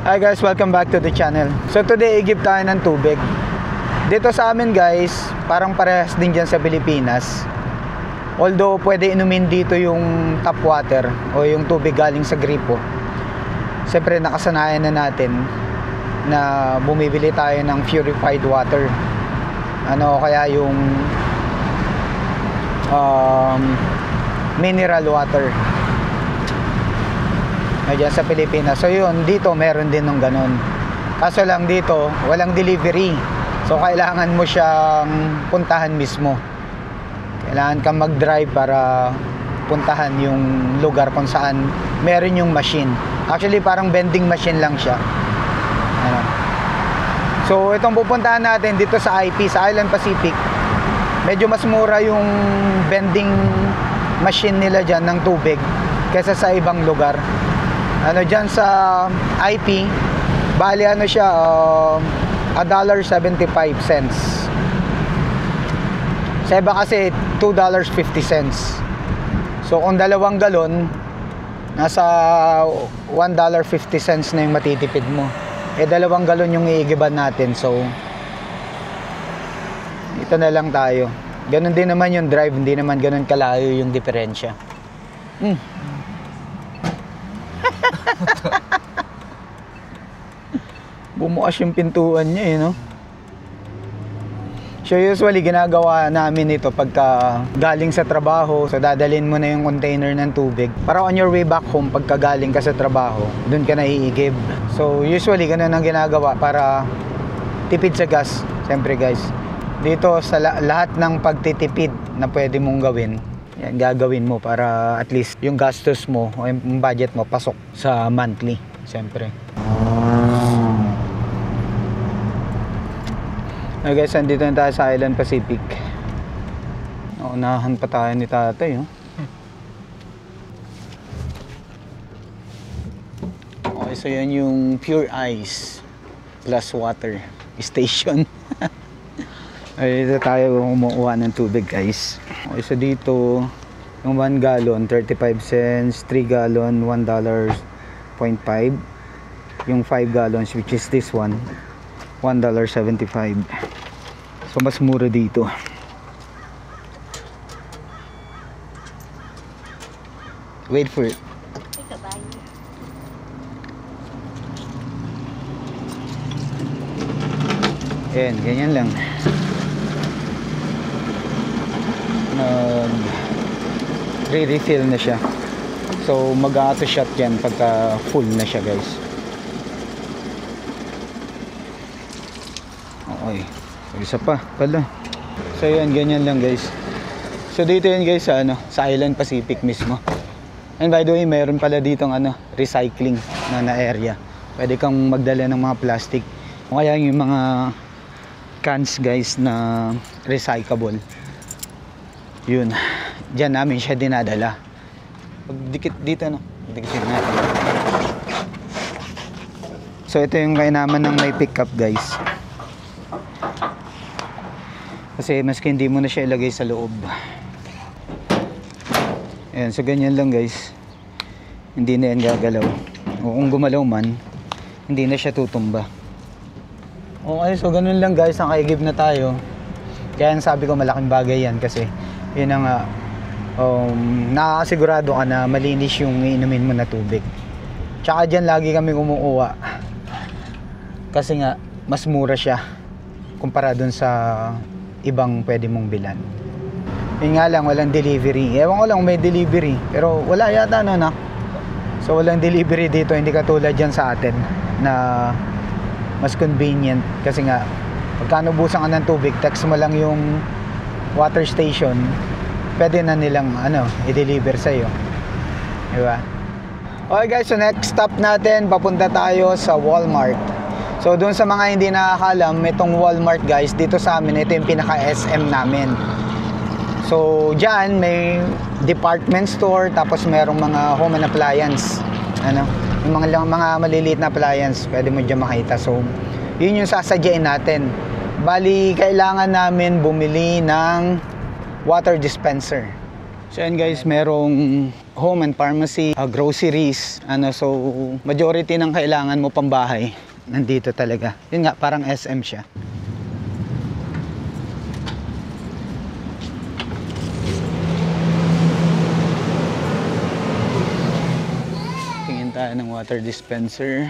Hi guys, welcome back to the channel. So today, igib tayo ng tubig. Dito sa amin guys, parang parehas din dyan sa Pilipinas. Although pwede inumin dito yung tap water o yung tubig galing sa gripo. Siyempre nakasanayan na natin na bumibili tayo ng purified water. Ano kaya yung mineral water dyan sa Pilipinas. So yun, dito meron din ng ganun. Kaso lang dito, walang delivery. So kailangan mo siyang puntahan mismo. Kailangan kang mag-drive para puntahan yung lugar kung saan meron yung machine. Actually, parang vending machine lang siya. Ano? So itong pupuntahan natin dito sa IP, sa Island Pacific, medyo mas mura yung vending machine nila dyan ng tubig kaysa sa ibang lugar. Ano dyan sa IP, bali ano siya, $1.75. Sa iba kasi $2.50. So kung dalawang galon, nasa $1.50 na yung matitipid mo. Eh dalawang galon yung iigiban natin. So ito na lang tayo. Ganon din naman yung drive, hindi naman ganon kalayo yung diferensya. Bumukas yung pintuan niya eh, no? So usually ginagawa namin ito pagka galing sa trabaho. So dadalhin mo na yung container ng tubig para on your way back home, pagka galing ka sa trabaho, dun ka na iigib. So usually ganun ang ginagawa para tipid sa gas. Siyempre guys, dito sa lahat ng pagtitipid na pwede mong gawin, yan, gagawin mo para at least yung gastos mo o yung budget mo pasok sa monthly. Siyempre. Okay guys, andito na tayo sa Island Pacific. Naunahan pa tayo ni tatay, oh. Okay, so yan yung Pure Ice plus water station. Ay, dito tayo kumukuha ng tubig guys. Okay, so dito yung 1 gallon 35 cents, 3 gallon $1.5, yung 5 gallons which is this one $1.75. So mas mura dito. Wait for it. Ayan, ganyan lang. Re-refill na siya. So mag-auto shot yan pagka full na siya guys. Okay, isa pa pala. So yan, ganyan lang guys. So dito yan guys sa sa Island Pacific mismo. And by the way, meron pala ditong recycling na area. Pwede kang magdala ng mga plastic o kaya yung mga cans guys na recyclable. Yun, dyan namin siya dinadala. Pagdikit dito, no? Dikitin natin. So ito yung kainaman ng may pickup guys. Kasi maski hindi mo na siya ilagay sa loob. Ayan, so ganyan lang guys. Hindi na yan gagalaw. O kung gumalaw man, hindi na siya tutumba. Okay, so ganun lang guys, nakaigib na tayo. Kaya sabi ko malaking bagay yan kasi yun nga, nakakasigurado ka na malinis yung inumin mo na tubig. Tsaka dyan lagi kami kumukuha kasi nga mas mura siya kumpara dun sa ibang pwede mong bilan. Yun nga lang, walang delivery. Ewan ko lang kung may delivery, pero wala yata na. So walang delivery dito, hindi katulad dyan sa atin na mas convenient kasi nga pagka nabusan ka ng tubig, text mo lang yung water station, pwede na nilang i-deliver sa'yo, diba? Okay guys, so next stop natin, papunta tayo sa Walmart. So doon sa mga hindi nakakalam, itong Walmart guys, dito sa amin, ito yung pinaka SM namin. So dyan may department store, tapos merong mga home and appliance, yung mga maliliit na appliance, pwede mo dyan makita. So yun yung sasadyain natin. Bali, kailangan namin bumili ng water dispenser. So yan guys, merong home and pharmacy, groceries, so majority ng kailangan mo pambahay nandito talaga. Yun nga, parang SM siya. Tingin tayo ng water dispenser.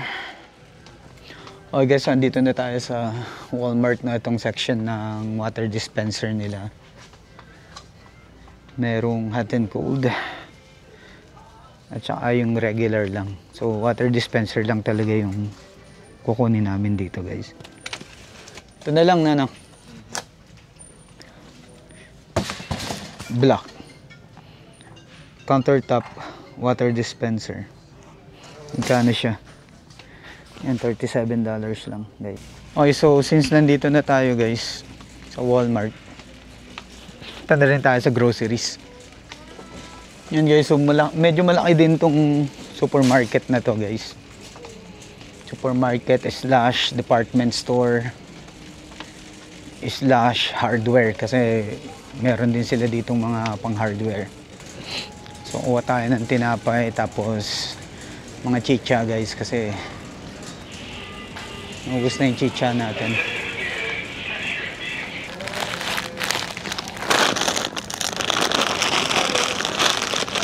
Okay guys, so andito na tayo sa Walmart na itong section ng water dispenser nila. Merong hot and cold at saka yung regular lang. So water dispenser lang talaga yung kukunin namin dito guys. Ito na lang na black countertop water dispenser. Magkano siya? Yan, $37 lang guys. Okay, so since nandito na tayo guys sa Walmart, tanda rin tayo sa groceries. Yan guys, so medyo malaki din tong supermarket na to guys. Supermarket slash department store slash hardware, kasi meron din sila ditong mga pang hardware. So kuha tayo ng tinapay, tapos mga chicha guys, kasi ubos na yung chicha natin.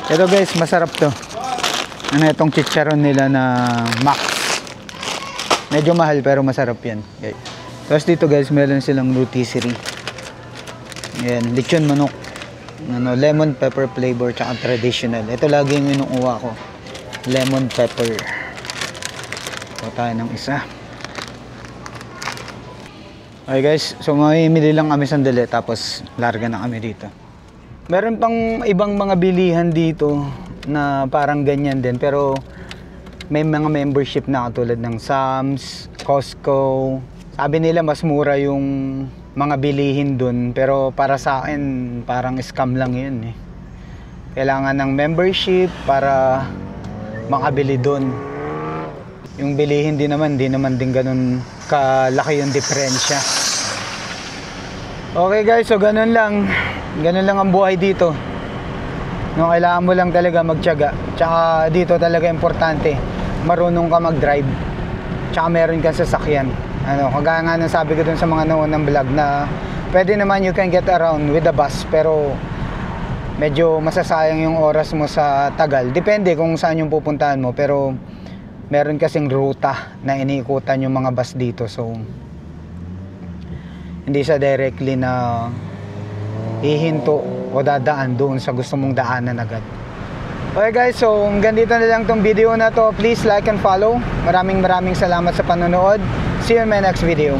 Ito guys, masarap to. Itong chicharon nila na Max. Medyo mahal pero masarap yan guys. Tapos dito guys, meron silang rotisserie. Ayan, lechon manok, lemon pepper flavor tsaka traditional. Ito lagi yung inuuha ko, lemon pepper. Ito tayo ng isa. Okay guys, so mamimili lang kami sandali tapos larga na kami dito. Meron pang ibang mga bilihan dito na parang ganyan din, pero may mga membership na katulad ng Sam's, Costco. Sabi nila mas mura yung mga bilihin dun, pero para sa akin parang scam lang yun eh. Kailangan ng membership para makabili dun. Yung bilihin din naman din ganun kalaki yung diferensya. Okay guys, so ganun lang ang buhay dito. No, kailangan mo lang talaga magtiyaga. Tsaka dito talaga importante, marunong ka mag-drive. Tsaka meron kang sasakyan. Kagaya nga nang sabi ko dun sa mga naunang vlog na pwede naman you can get around with the bus, pero medyo masasayang yung oras mo sa tagal. Depende kung saan yung pupuntahan mo, pero meron kasing ruta na iniikutan yung mga bus dito. So hindi siya directly na hihinto o dadaan doon sa gusto mong daanan agad. Okay guys, so hanggang dito na lang tong video na to. Please like and follow. Maraming salamat sa panonood. See you in my next video.